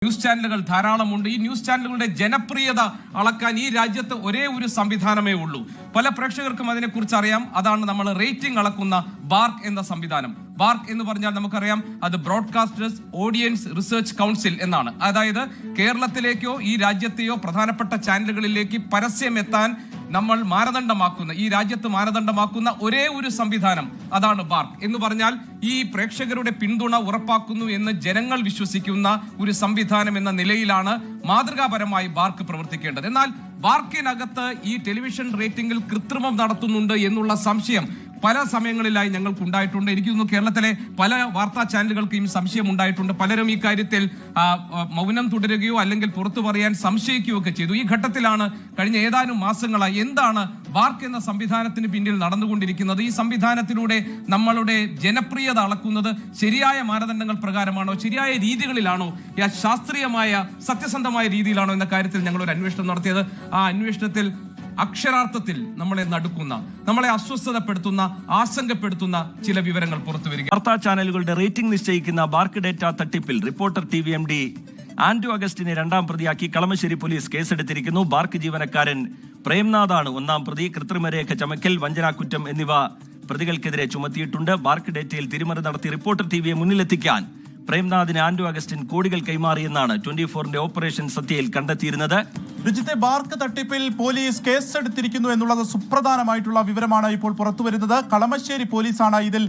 News ചാനലുകൾ ധാരാളമുണ്ട്. ഈ ന്യൂസ് ചാനലുകളുടെ ജനപ്രിയത അളക്കാൻ ഈ രാജ്യത്ത് ഒരേ ഒരു സംവിധാനമേ ഉള്ളൂ. പല പ്രേക്ഷകർക്കും അതിനെക്കുറിച്ച് അറിയാം. അതാണ് നമ്മൾ റേറ്റിംഗ് അളക്കുന്ന ബാർക്ക് എന്ന സംവിധാനം. ബാർക്ക് എന്ന് പറഞ്ഞാൽ നമുക്കറിയാം, അത് ബ്രോഡ്കാസ്റ്റേഴ്സ് ഓഡിയൻസ് റിസർച്ച് കൗൺസിൽ എന്നാണ്. അതായത് കേരളത്തിലേക്കോ ഈ രാജ്യത്തെയോ പ്രധാനപ്പെട്ട ചാനലുകളിലേക്ക് പരസ്യം എത്താൻ നമ്മൾ മാനദണ്ഡമാക്കുന്ന, ഈ രാജ്യത്ത് മാനദണ്ഡമാക്കുന്ന ഒരേ ഒരു സംവിധാനം അതാണ് ബാർക്ക് എന്ന് പറഞ്ഞാൽ ഈ പ്രേക്ഷകരുടെ പിന്തുണ ഉറപ്പാക്കുന്നു എന്ന് ജനങ്ങൾ വിശ്വസിക്കുന്ന ഒരു സംവിധാനം എന്ന നിലയിലാണ് മാതൃകാപരമായി ബാർക്ക് പ്രവർത്തിക്കേണ്ടത്. എന്നാൽ ബാർക്കിനകത്ത് ഈ ടെലിവിഷൻ റേറ്റിംഗിൽ കൃത്രിമം നടത്തുന്നുണ്ട് എന്നുള്ള സംശയം പല സമയങ്ങളിലായി ഞങ്ങൾക്ക് ഉണ്ടായിട്ടുണ്ട്. എനിക്ക് തോന്നുന്നു കേരളത്തിലെ പല വാർത്താ ചാനലുകൾക്കും സംശയം ഉണ്ടായിട്ടുണ്ട്. പലരും ഈ കാര്യത്തിൽ മൗനം തുടരുകയോ അല്ലെങ്കിൽ പുറത്തു പറയാൻ സംശയിക്കുകയോ ഒക്കെ ചെയ്തു. ഈ ഘട്ടത്തിലാണ് കഴിഞ്ഞ ഏതാനും മാസങ്ങളായി എന്താണ് ബാർക്ക് എന്ന സംവിധാനത്തിന് പിന്നിൽ നടന്നുകൊണ്ടിരിക്കുന്നത്, ഈ സംവിധാനത്തിലൂടെ നമ്മളുടെ ജനപ്രിയത അളക്കുന്നത് ശരിയായ മാനദണ്ഡങ്ങൾ പ്രകാരമാണോ, ശരിയായ രീതികളിലാണോ, ശാസ്ത്രീയമായ സത്യസന്ധമായ രീതിയിലാണോ എന്ന കാര്യത്തിൽ ഞങ്ങൾ ഒരു അന്വേഷണം നടത്തിയത്. ആ അന്വേഷണത്തിൽ അക്ഷരാർത്ഥത്തിൽ നമ്മളെ നടുക്കുന്ന, നമ്മളെ അസ്വസ്ഥതപ്പെടുത്തുന്ന, ആശങ്കപ്പെടുത്തുന്ന ചില വിവരങ്ങൾ പുറത്തുവരിക. വാർത്താ ചാനലുകളുടെ റേറ്റിംഗ് നിശ്ചയിക്കുന്ന ബാർക്ക് ഡേറ്റ തട്ടിപ്പിൽ റിപ്പോർട്ടർ TV MD ആൻഡ്രു അഗസ്റ്റിനെ രണ്ടാം പ്രതിയാക്കി കളമശ്ശേരി പോലീസ് കേസെടുത്തിരിക്കുന്നു. ബാർക്ക് ജീവനക്കാരൻ പ്രേംനാഥാണ് ഒന്നാം പ്രതി. കൃത്രിമരേഖ ചമക്കൽ, വഞ്ചനാക്കുറ്റം എന്നിവ പ്രതികൾക്കെതിരെ ചുമത്തിയിട്ടുണ്ട്. ബാർക്ക് ഡേറ്റയിൽ തിരിമറി നടത്തി റിപ്പോർട്ടർ TVയെ മുന്നിലെത്തിക്കാൻ പ്രേംനാഥിന് ആൻഡ്രു അഗസ്റ്റിൻ കോടികൾ കൈമാറിയെന്നാണ് 24ന്റെ ഓപ്പറേഷൻ സത്യയിൽ കണ്ടെത്തിയിരുന്നത്. രാജ്യത്തെ ബാർക്ക് തട്ടിപ്പിൽ പോലീസ് കേസെടുത്തിരിക്കുന്നു എന്നുള്ളത് സുപ്രധാനമായിട്ടുള്ള വിവരമാണ് ഇപ്പോൾ പുറത്തുവരുന്നത്. കളമശ്ശേരി പോലീസാണ് ഇതിൽ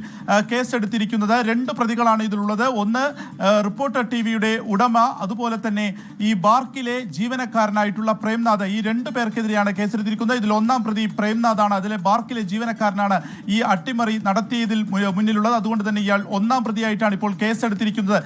കേസെടുത്തിരിക്കുന്നത്. 2 പ്രതികളാണ് ഇതിലുള്ളത്. ഒന്ന് റിപ്പോർട്ടർ TVയുടെ ഉടമ, അതുപോലെ തന്നെ ഈ ബാർക്കിലെ ജീവനക്കാരനായിട്ടുള്ള പ്രേംനാഥ്. ഈ 2 പേർക്കെതിരെയാണ് കേസെടുത്തിരിക്കുന്നത്. ഇതിൽ ഒന്നാം പ്രതി പ്രേംനാഥാണ്. അതിലെ ബാർക്കിലെ ജീവനക്കാരനാണ് ഈ അട്ടിമറി നടത്തിയതിൽ മുന്നിലുള്ളത്. അതുകൊണ്ട് തന്നെ ഇയാൾ ഒന്നാം പ്രതിയായിട്ടാണ് ഇപ്പോൾ കേസെടുത്തിരിക്കുന്നത്.